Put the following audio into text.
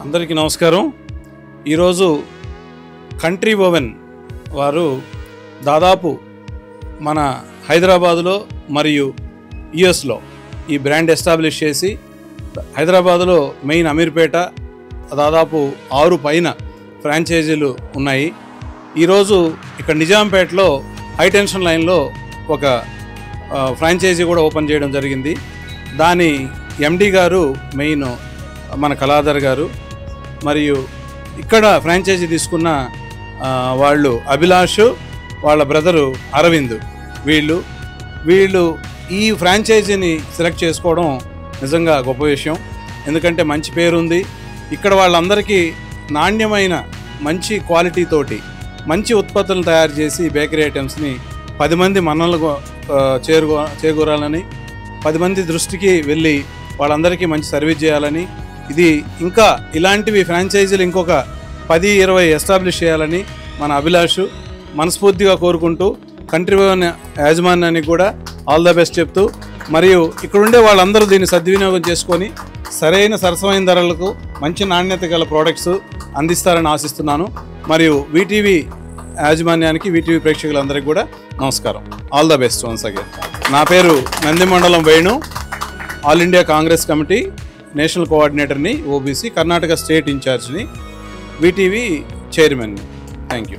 అందరికీ నమస్కారం. ఈరోజు కంట్రీ ఓవెన్ వారు దాదాపు మన హైదరాబాదులో మరియు యుఎస్లో ఈ బ్రాండ్ ఎస్టాబ్లిష్ చేసి హైదరాబాదులో మెయిన్ అమీర్పేట దాదాపు 6 పైన ఫ్రాంచైజీలు ఉన్నాయి. ఈరోజు ఇక్కడ నిజాంపేటలో హైటెన్షన్ లైన్లో ఒక ఫ్రాంచైజీ కూడా ఓపెన్ చేయడం జరిగింది. దాని ఎండి గారు మెయిన్ మన కళాధర్ గారు, మరియు ఇక్కడ ఫ్రాంచైజీ తీసుకున్న వాళ్ళు అభిలాష్, వాళ్ళ బ్రదరు అరవింద్. వీళ్ళు ఈ ఫ్రాంచైజీని సెలెక్ట్ చేసుకోవడం నిజంగా గొప్ప విషయం. ఎందుకంటే మంచి పేరుంది ఇక్కడ. వాళ్ళందరికీ నాణ్యమైన మంచి క్వాలిటీతోటి మంచి ఉత్పత్తులను తయారు చేసి బేకరీ ఐటమ్స్ని 10 మంది మన్నలకు చేకూరాలని, 10 మంది దృష్టికి వెళ్ళి వాళ్ళందరికీ మంచి సర్వీస్ చేయాలని, ఇది ఇంకా ఇలాంటివి ఫ్రాంచైజీలు ఇంకొక 10-20 ఎస్టాబ్లిష్ చేయాలని మన అభిలాష్ మనస్ఫూర్తిగా కోరుకుంటూ, కంట్రీ ఓవెన్ యాజమాన్యానికి కూడా ఆల్ ద బెస్ట్ చెప్తూ, మరియు ఇక్కడుండే వాళ్ళందరూ దీన్ని సద్వినియోగం చేసుకొని సరైన సరసమైన ధరలకు మంచి నాణ్యత గల ప్రోడక్ట్స్ అందిస్తారని ఆశిస్తున్నాను. మరియు వీటీవీ యాజమాన్యానికి, వీటీవీ ప్రేక్షకులందరికీ కూడా నమస్కారం. All the best once again. నా పేరు Nandimandalam Venu, all India Congress committee national కోఆర్డినేటర్ని, ఓబీసీ కర్ణాటక స్టేట్ ఇన్ఛార్జ్ని, వీటీవీ చైర్మన్ని. Thank you.